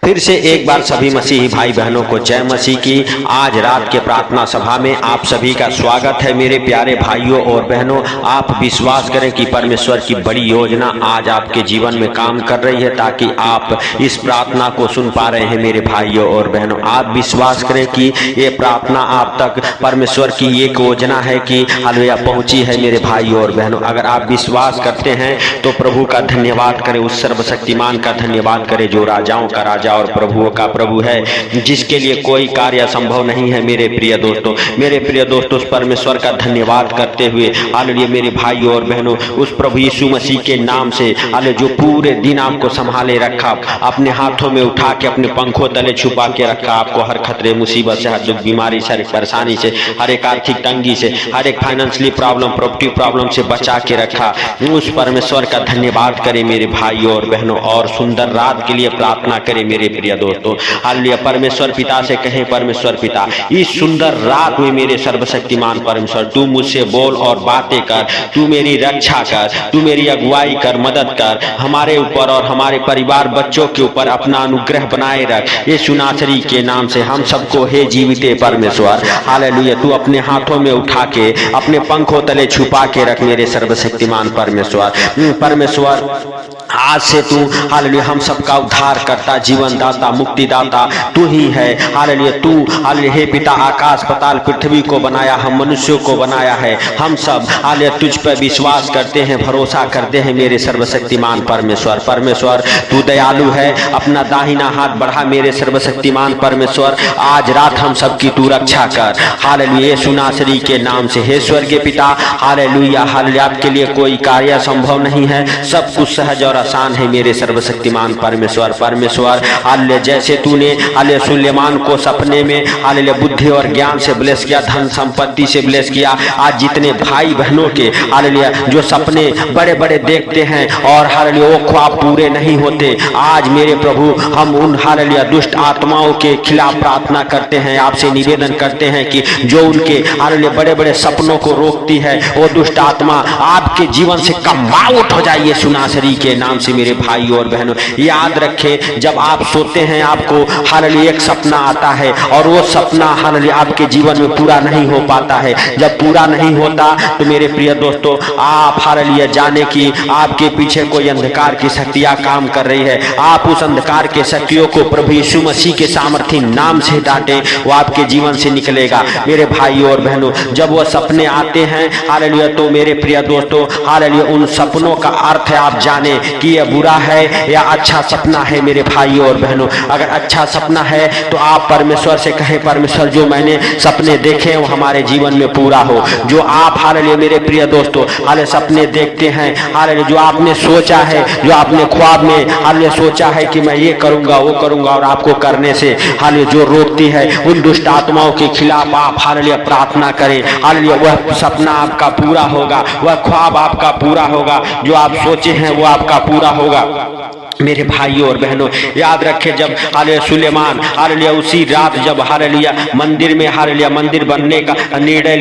फिर से एक बार सभी मसीही भाई बहनों को जय मसीह की। आज रात के प्रार्थना सभा में आप सभी का स्वागत है। मेरे प्यारे भाइयों और बहनों, आप विश्वास करें कि परमेश्वर की बड़ी योजना आज आपके जीवन में काम कर रही है, ताकि आप इस प्रार्थना को सुन पा रहे हैं। मेरे भाइयों और बहनों, आप विश्वास करें कि ये प्रार्थना आप तक परमेश्वर की एक योजना है कि हालेलुया पहुंची है। मेरे भाइयों और बहनों, अगर आप विश्वास करते हैं तो प्रभु का धन्यवाद करें, उस सर्वशक्तिमान का धन्यवाद करें जो राजाओं का राजा और प्रभुओं का प्रभु है, जिसके लिए कोई कार्य असंभव नहीं है। मेरे प्रिय दोस्तों, उस परमेश्वर का धन्यवाद करते हुए हालेलुया मेरे भाइयों और बहनों, उस प्रभु यीशु मसीह के नाम से हालेलुया जो पूरे दिन आपको संभाले रखा, अपने हाथों में उठा के अपने पंखों तले छुपा के रखा, आपको हर खतरे मुसीबत से, हर दुख बीमारी से, हर एक परेशानी से, हर एक आर्थिक तंगी से, हर एक फाइनेंशियली प्रॉब्लम, प्रॉपर्टी प्रॉब्लम से बचा के रखा, उस परमेश्वर का धन्यवाद करें मेरे भाइयों और बहनों। और सुंदर रात के लिए प्रार्थना करें मेरे प्रिय दोस्तों। हालेलुया परमेश्वर पिता से कहें, परमेश्वर पिता, इस सुंदर रात में मेरे सर्वशक्तिमान परमेश्वर, तू मुझसे बोल और बातें कर, तू मेरी रक्षा कर, तू मेरी अगुवाई कर, मदद कर, हमारे ऊपर और हमारे परिवार बच्चों के ऊपर अपना अनुग्रह बनाए रख। यीशु नासरी के नाम से हम सबको हे जीविते परमेश्वर, हालेलुया तू अपने हाथों में उठा के अपने पंखों तले छुपा के रख मेरे सर्वशक्तिमान परमेश्वर। आज से तू हालेलुया हम सबका उद्धार करता, जीवन दाता, मुक्ति दाता तू ही है। हालेलुया तू हालेलुया हे पिता, आकाश पाताल पृथ्वी को बनाया, हम मनुष्यों को बनाया है। हम सब हालेलुया तुझ पर विश्वास करते हैं, भरोसा करते हैं मेरे सर्वशक्तिमान परमेश्वर तू दयालु है। अपना दाहिना हाथ बढ़ा मेरे सर्वशक्तिमान परमेश्वर, आज रात हम सबकी तू रक्षा कर। हालेलुया यीशु नासरी के नाम से हे स्वर्गीय पिता, हालेलुया आपके लिए कोई कार्य संभव नहीं है, सब कुछ सहज और आसान है मेरे सर्वशक्तिमान परमेश्वर। हालेलुया जैसे तूने हालेलुया सुलेमान को सपने में हालेलुया बुद्धि और ज्ञान से ब्लेस किया, धन संपत्ति से ब्लेस किया, आज जितने भाई बहनों के हालेलुया जो सपने बड़े बड़े देखते हैं और हालेलुया वो ख्वाब पूरे नहीं होते, आज मेरे प्रभु हम उन हालेलुया दुष्ट आत्माओं के खिलाफ प्रार्थना करते हैं, आपसे निवेदन करते हैं कि जो उनके हालेलुया बड़े बड़े सपनों को रोकती है, वो दुष्ट आत्मा आपके जीवन से कम आउट हो जाइए यीशु नासरी के नाम से। मेरे भाई और बहनों, याद रखें, जब आप सोते हैं आपको हालेलुया एक सपना आता है और वो सपना हालेलुया आपके जीवन में पूरा नहीं हो पाता है। जब पूरा नहीं होता तो मेरे प्रिय दोस्तों, आप हालेलुया जाने की आपके पीछे कोई अंधकार की शक्तियां काम कर रही है। आप उस अंधकार के शक्तियों को प्रभु यीशु मसीह के सामर्थी नाम से डांटे, वो आपके जीवन से निकलेगा। मेरे भाइयों और बहनों, जब वो सपने आते हैं हालेलुया तो मेरे प्रिय दोस्तों हालेलुया उन सपनों का अर्थ आप जाने कि यह बुरा है या अच्छा सपना है। मेरे भाइयों और बहनों, अगर अच्छा सपना है तो आप परमेश्वर से कहें, परमेश्वर जो मैंने सपने देखे वो हमारे जीवन में पूरा हो। जो आप हालेलुया मेरे प्रिय दोस्तों हालेलुया सपने देखते हैं, हालेलुया जो आपने सोचा है, जो आपने ख्वाब में हालेलुया सोचा है कि मैं ये करूंगा वो करूंगा, और आपको करने से हालेलुया जो रोकती है, उन दुष्ट आत्माओं के खिलाफ आप हालेलुया प्रार्थना करें। हालेलुया वह सपना आपका पूरा होगा, वह ख्वाब आपका पूरा होगा, जो आप सोचे हैं वो आपका पूरा होगा। मेरे भाइयों और बहनों, याद रखें, जब हालेलुया सुलेमान हालेलुया उसी रात जब हालेलुया मंदिर में हालेलुया मंदिर बनाने का निर्णय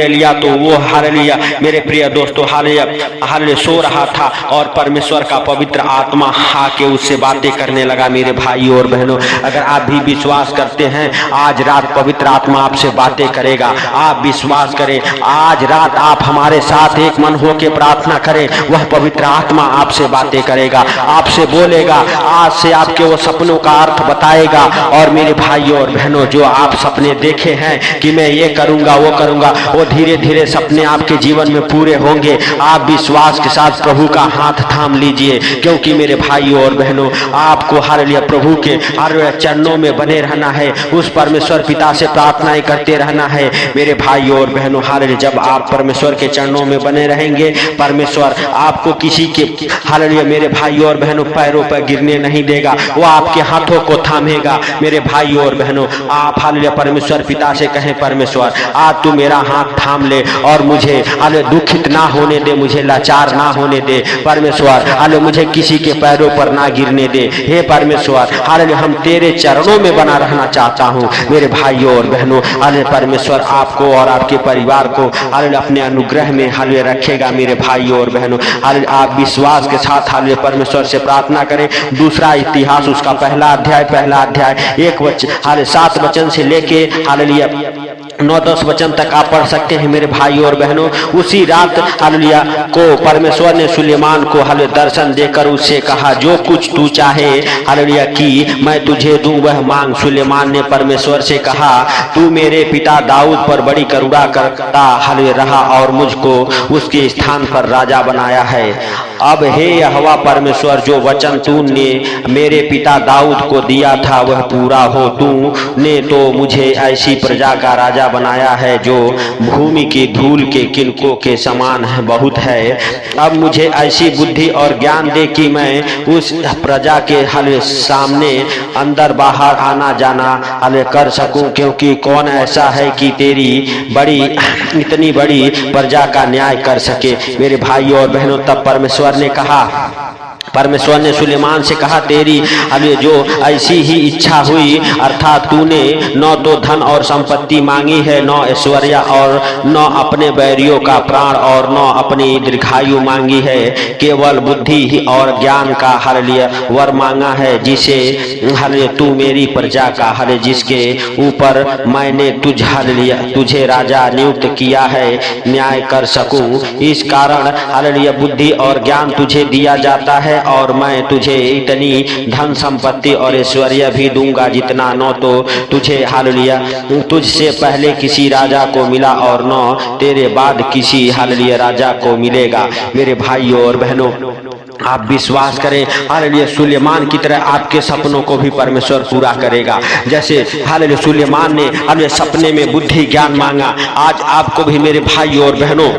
लिया तो वो हालेलुया मेरे प्रिय दोस्तों हालेलुया सो रहा था और परमेश्वर का पवित्र आत्मा आके उससे बातें करने लगा। मेरे भाइयों और बहनों, अगर आप भी विश्वास करते हैं, आज रात पवित्र आत्मा आपसे बातें करेगा। आप विश्वास करें, आज रात आप हमारे साथ एक मन होकर प्रार्थना करें, वह पवित्र आत्मा आपसे बातें करेगा, आपसे बोलेगा, आज से आपके वो सपनों का अर्थ बताएगा। और मेरे भाइयों और बहनों, जो आप सपने देखे हैं कि मैं ये करूंगा वो करूंगा, वो धीरे धीरे सपने आपके जीवन में पूरे होंगे। आप विश्वास के साथ प्रभु का हाथ थाम लीजिए, क्योंकि मेरे भाइयों और बहनों आपको हालेलुया प्रभु के हालेलुया चरणों में बने रहना है, उस परमेश्वर पिता से प्रार्थनाएं करते रहना है। मेरे भाइयों और बहनों हालेलुया जब आप परमेश्वर के चरणों में बने रहेंगे, परमेश्वर आपको किसी के हालेलुया मेरे भाइयों और बहनों पैरों पर गिरने नहीं देगा, वो आपके हाथों को थामेगा। मेरे भाइयों और बहनों, आप हालेलुया परमेश्वर पिता से कहें, परमेश्वर आज तू मेरा हाथ थाम ले और मुझे हालेलुया दुखित ना होने दे, मुझे लाचार ना होने दे। परमेश्वर हालेलुया मुझे किसी के पैरों पर ना गिरने दे। हे परमेश्वर हालेलुया हम तेरे चरणों में बना रहना चाहता हूँ। मेरे भाइयों और बहनों हालेलुया परमेश्वर आपको और आपके परिवार को हालेलुया अपने अनुग्रह में हालेलुया रखेगा। मेरे भाइयों और बहनों हालेलुया आप विश्वास के साथ हालेलुया परमेश्वर परमेश्वर से प्रार्थना करें। दूसरा इतिहास उसका पहला अध्याय 7 वचन से लेके हालेलुया 9-10 वचन तक आप पढ़ सकते हैं मेरे भाइयों और बहनों। उसी रात हालेलुया को परमेश्वर ने सुलेमान को हालेलुया दर्शन देकर उससे कहा, जो कुछ तू चाहे हालेलुया कि मैं तुझे दूं वह मांग। सुलेमान ने परमेश्वर से कहा, तू मेरे पिता दाऊद पर बड़ी करुणा करता हालेलुया रहा और मुझको उसके स्थान पर राजा बनाया है। अब हे यहोवा परमेश्वर, जो वचन तूने मेरे पिता दाऊद को दिया था वह पूरा हो। तूने तो मुझे ऐसी प्रजा का राजा बनाया है जो भूमि की धूल के किनकों के समान है, बहुत है। अब मुझे ऐसी बुद्धि और ज्ञान दे कि मैं उस प्रजा के हालेलुया सामने अंदर बाहर आना जाना हालेलुया कर सकूं, क्योंकि कौन ऐसा है कि तेरी इतनी बड़ी प्रजा का न्याय कर सके। मेरे भाइयों और बहनों, तब परमेश्वर ने सुलेमान से कहा, तेरी हालेलुया जो ऐसी ही इच्छा हुई, अर्थात तूने न तो धन और संपत्ति मांगी है, न ऐश्वर्य और न अपने बैरियों का प्राण और न अपनी दीर्घायु मांगी है, केवल बुद्धि और ज्ञान का हालेलुया वर मांगा है, जिसे हालेलुया तू मेरी प्रजा का हालेलुया जिसके ऊपर मैंने तुझे राजा नियुक्त किया है न्याय कर सकूं। इस कारण हालेलुया बुद्धि और ज्ञान तुझे दिया जाता है और मैं तुझे इतनी धन संपत्ति और ऐश्वर्य भी दूंगा जितना न तो तुझे हालेलुया तुझसे पहले किसी राजा को मिला और न तेरे बाद किसी हालेलुया राजा को मिलेगा। मेरे भाइयों और बहनों, आप विश्वास करें हालेलुया सुलेमान की तरह आपके सपनों को भी परमेश्वर पूरा करेगा। जैसे हालेलुया सुलेमान ने हालेलुया सपने में बुद्धि ज्ञान मांगा, आज आपको भी मेरे भाइयों और बहनों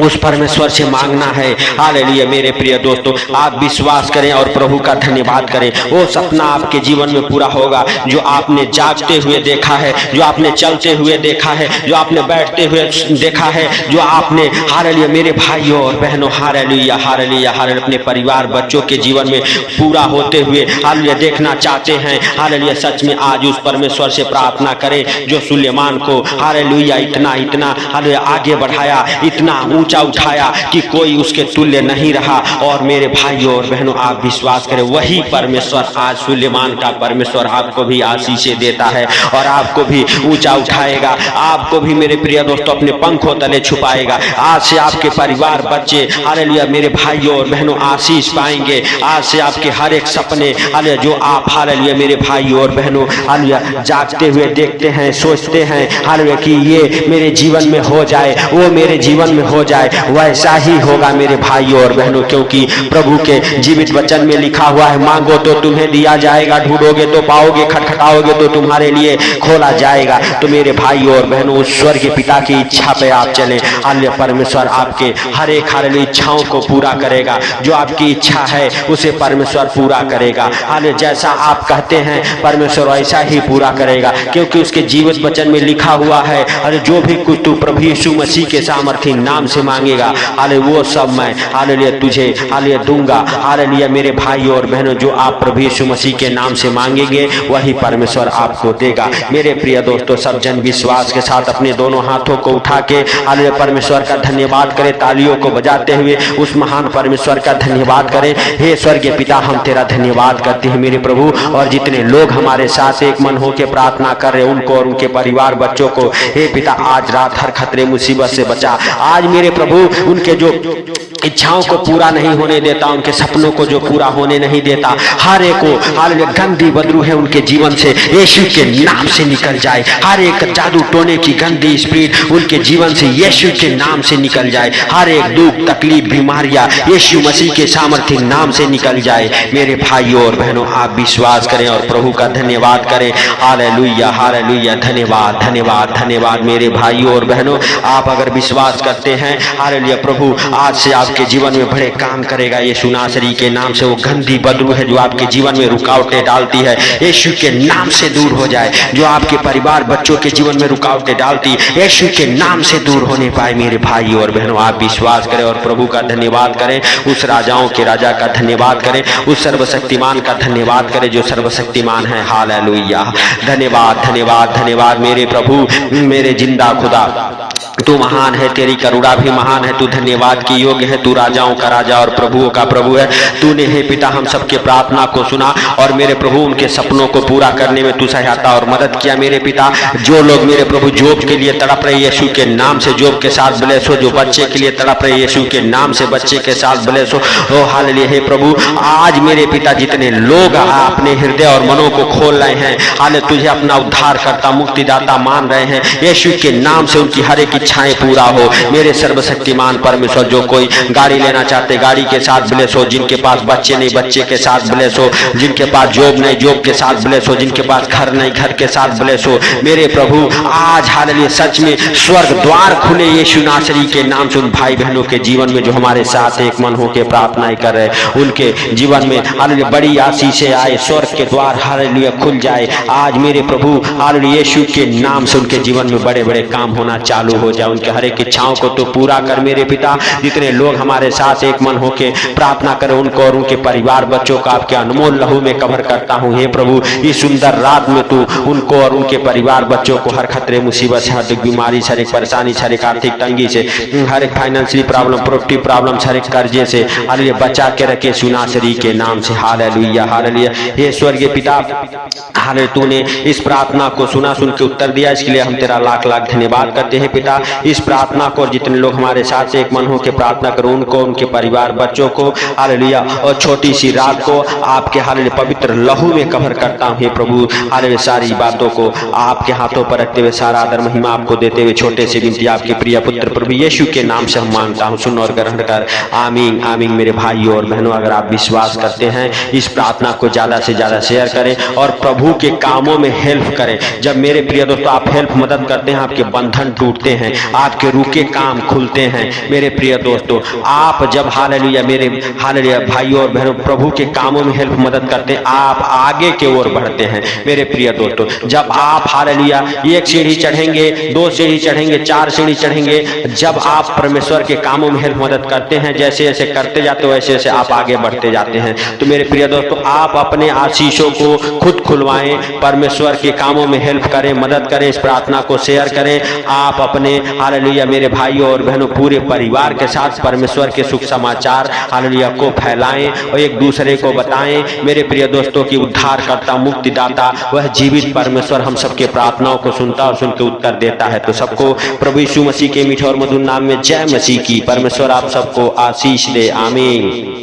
उस परमेश्वर से मांगना है। हालेलुया मेरे प्रिय दोस्तों, आप विश्वास करें और प्रभु का धन्यवाद करें। वो सपना आपके जीवन में पूरा होगा जो आपने जागते हुए देखा है, जो आपने चलते हुए देखा है, जो आपने बैठते हुए देखा है, जो आपने हालेलुया मेरे भाइयों और बहनों हालेलुया हालेलुया हालेलुया अपने परिवार बच्चों के जीवन में पूरा होते हुए हालेलुया देखना चाहते हैं। हालेलुया सच में आज उस परमेश्वर से प्रार्थना करें जो सुलेमान को हालेलुया इतना हालेलुया आगे बढ़ाया, इतना ऊंचा उठाया कि कोई उसके तुल्य नहीं रहा। और मेरे भाइयों और बहनों, आप विश्वास करें वही परमेश्वर आज सुलेमान का परमेश्वर आपको भी आशीषें देता है और आपको भी ऊंचा उठाएगा, आपको भी मेरे प्रिय दोस्तों अपने पंखों तले छुपाएगा। आज से आपके परिवार बच्चे हालेलुया मेरे भाइयों और बहनों आशीष पाएंगे। आज से आपके हर एक सपने हालेलुया जो आप हालेलुया मेरे भाइयों और बहनों हालेलुया जागते हुए देखते हैं, सोचते हैं हालेलुया कि ये मेरे जीवन में हो जाए, वो मेरे जीवन में हो जाए, वैसा ही होगा मेरे भाइयों और बहनों, क्योंकि प्रभु के जीवित वचन में लिखा हुआ है, मांगो तो तुम्हें दिया जाएगा, ढूंढोगे तो पाओगे, खटखटाओगे तो तुम्हारे लिए खोला जाएगा। तो मेरे भाइयों और बहनों उस स्वर्गीय पिता की इच्छा पे आप चलें। हालेलुया परमेश्वर आपके हर एक हालेलुया इच्छाओं को पूरा करेगा। जो आपकी इच्छा है उसे परमेश्वर पूरा करेगा। हालेलुया जैसा आप कहते हैं परमेश्वर वैसा ही पूरा करेगा, क्योंकि उसके जीवित वचन में लिखा हुआ है, अरे जो भी कुछ तू प्रभु यीशु मसीह के सामर्थी नाम से मांगेगा हालेलुया वो सब मैं हालेलुया तुझे हालेलुया दूंगा। हालेलुया मेरे भाइयों और बहनों, जो आप प्रभु यीशु मसीह के नाम से मांगेंगे वही परमेश्वर आपको देगा। मेरे प्रिय दोस्तों, सब जन विश्वास के साथ अपने दोनों हाथों को उठा के हालेलुया परमेश्वर का धन्यवाद करें, तालियों को बजाते हुए उस महान परमेश्वर का धन्यवाद करें। हे स्वर्गीय पिता, हम तेरा धन्यवाद करते हैं मेरे प्रभु, और जितने लोग हमारे साथ एक मन होकर प्रार्थना कर रहे उनको और उनके परिवार बच्चों को हे पिता आज रात हर खतरे मुसीबत से बचा। आज मेरे प्रभु उनके जो इच्छाओं को पूरा नहीं होने देता, उनके सपनों को जो पूरा होने नहीं देता, हर एक को हालेलुया गंदी बदबू है उनके जीवन से यीशु के नाम से निकल जाए। हर एक जादू टोने की गंदी स्पिरिट उनके जीवन से यीशु के नाम से निकल जाए। हर एक दुख तकलीफ बीमारियां यीशु मसीह के सामर्थ्य नाम से निकल जाए। मेरे भाइयों और बहनों, आप विश्वास करें और प्रभु का धन्यवाद करें। हालेलुया हालेलुया, धन्यवाद धन्यवाद धन्यवाद। मेरे भाइयों और बहनों, आप अगर विश्वास करते हैं हालेलुया प्रभु आज से आपके जीवन में बड़े काम करेगा। यीशु नासरी के नाम से वो गंदी बदबू है जो आपके जीवन में रुकावटें डालती है, यीशु के नाम से दूर हो जाए। जो आपके परिवार बच्चों के जीवन में रुकावटें डालती, यीशु के नाम से दूर होने पाए। मेरे भाई और बहनों, आप विश्वास करें और प्रभु का धन्यवाद करें, उस राजाओं के राजा का धन्यवाद करें, उस सर्वशक्तिमान का धन्यवाद करें जो सर्वशक्तिमान है। हालेलुया, धन्यवाद धन्यवाद धन्यवाद। मेरे प्रभु, मेरे जिंदा खुदा, तू महान है, तेरी करुणा भी महान है, तू धन्यवाद की योग्य है, तू राजाओं का राजा और प्रभुओं का प्रभु है। तूने हे पिता हम सबके प्रार्थना को सुना और मेरे प्रभु उनके सपनों को पूरा करने में तू सहायता और मदद किया मेरे पिता। जो लोग मेरे प्रभु जॉब के लिए तड़प रहे यीशु के नाम से जॉब के साथ ब्लेस हो, जो बच्चे के लिए तड़प रहे यीशु के नाम से बच्चे के साथ ब्लेस हो। ओ हालेलुया हे प्रभु, आज मेरे पिता जितने लोग अपने हृदय और मनों को खोल रहे हैं, हाले तुझे अपना उद्धार करता मुक्तिदाता मान रहे हैं, यीशु के नाम से उनकी हर एक इच्छाएं पूरा हो मेरे सर्वशक्तिमान परमेश्वर। जो कोई गाड़ी लेना चाहते गाड़ी के साथ ब्लेस हो, जिनके पास बच्चे नहीं बच्चे के साथ ब्लेस हो, जिनके पास जॉब नहीं जॉब के साथ ब्लेस हो, जिनके पास घर नहीं घर के साथ ब्लेस हो मेरे प्रभु। आज हालेलुया सच में स्वर्ग द्वार खुले यीशु नासरी के नाम से उन भाई बहनों के जीवन में जो हमारे साथ एक मन होकर प्रार्थनाएं कर रहे, उनके जीवन में हालेलुया बड़ी आशीषें आए, स्वर्ग के द्वार हालेलुया खुल जाए आज मेरे प्रभु। हालेलुया यीशु के नाम से उनके जीवन में बड़े बड़े काम होना चालू हो जाए, उनके हर एक इच्छाओं को तो पूरा कर मेरे पिता। जितने लोग हमारे साथ एक मन होकर प्रार्थना करें उनको और उनके परिवार बच्चों का आपके अनमोल लहू में कवर करता हूँ हे प्रभु। इस सुंदर रात में तू उनको और उनके परिवार बच्चों को हर खतरे मुसीबत से, हर एक बीमारी से, हर एक परेशानी से, हर एक आर्थिक तंगी से, हर एक फाइनेंशियल प्रॉब्लम प्रोपर्टी प्रॉब्लम, हर एक कर्जे से हालेलुया बचा के रखे यीशु नासरी के नाम से। हालेलुया हालेलुया हे स्वर्गीय पिता, हालेलुया तूने इस प्रार्थना को सुना, सुन के उत्तर दिया, इसके लिए हम तेरा लाख लाख धन्यवाद करते हैं पिता। इस प्रार्थना को और जितने लोग हमारे साथ एक मन होकर प्रार्थना करो उनको, उनके परिवार बच्चों को हालेलुया और छोटी सी रात को आपके हालेलुया पवित्र लहू में कवर करता हूँ हे प्रभु। हालेलुया सारी बातों को आपके हाथों पर रखते हुए सारा आदर महिमा आपको देते हुए छोटे से विनती आपके प्रिय पुत्र प्रभु यीशु के नाम से हम मांगता हूँ, सुन और ग्रहण कर। आमीन आमीन। मेरे भाइयों और बहनों, अगर आप विश्वास करते हैं इस प्रार्थना को ज्यादा से ज्यादा शेयर करें और प्रभु के कामों में हेल्प करें। जब मेरे प्रिय दोस्तों आप हेल्प मदद करते हैं आपके बंधन टूटते हैं, आपके रुके काम खुलते हैं मेरे प्रिय दोस्तों। आप जब हालेलुया मेरे हालेलुया भाइयों और बहनों प्रभु के कामों में हेल्प मदद करते हैं, आप आगे की ओर बढ़ते हैं मेरे प्रिय दोस्तों। जब आप हालेलुया एक सीढ़ी चढ़ेंगे, दो सीढ़ी चढ़ेंगे, चार सीढ़ी चढ़ेंगे, जब आप परमेश्वर के कामों में हेल्प मदद करते हैं, जैसे जैसे करते जाते हो वैसे वैसे आप आगे बढ़ते जाते हैं। तो मेरे प्रिय दोस्तों आप अपने आशीषों को खुद खुलवाएं, परमेश्वर के कामों में हेल्प करें, मदद करें, इस प्रार्थना को शेयर करें। आप अपने हालेलुया मेरे भाइयों और बहनों पूरे परिवार के साथ परमेश्वर के सुख समाचार हालेलुया को फैलाएं और एक दूसरे को बताएं मेरे प्रिय दोस्तों की उद्धार करता मुक्तिदाता वह जीवित परमेश्वर हम सबके प्रार्थनाओं को सुनता और सुन के उत्तर देता है। तो सबको प्रभु यीशु मसीह के मीठे और मधुर नाम में जय मसीह की। परमेश्वर आप सबको आशीष दे। आमीन।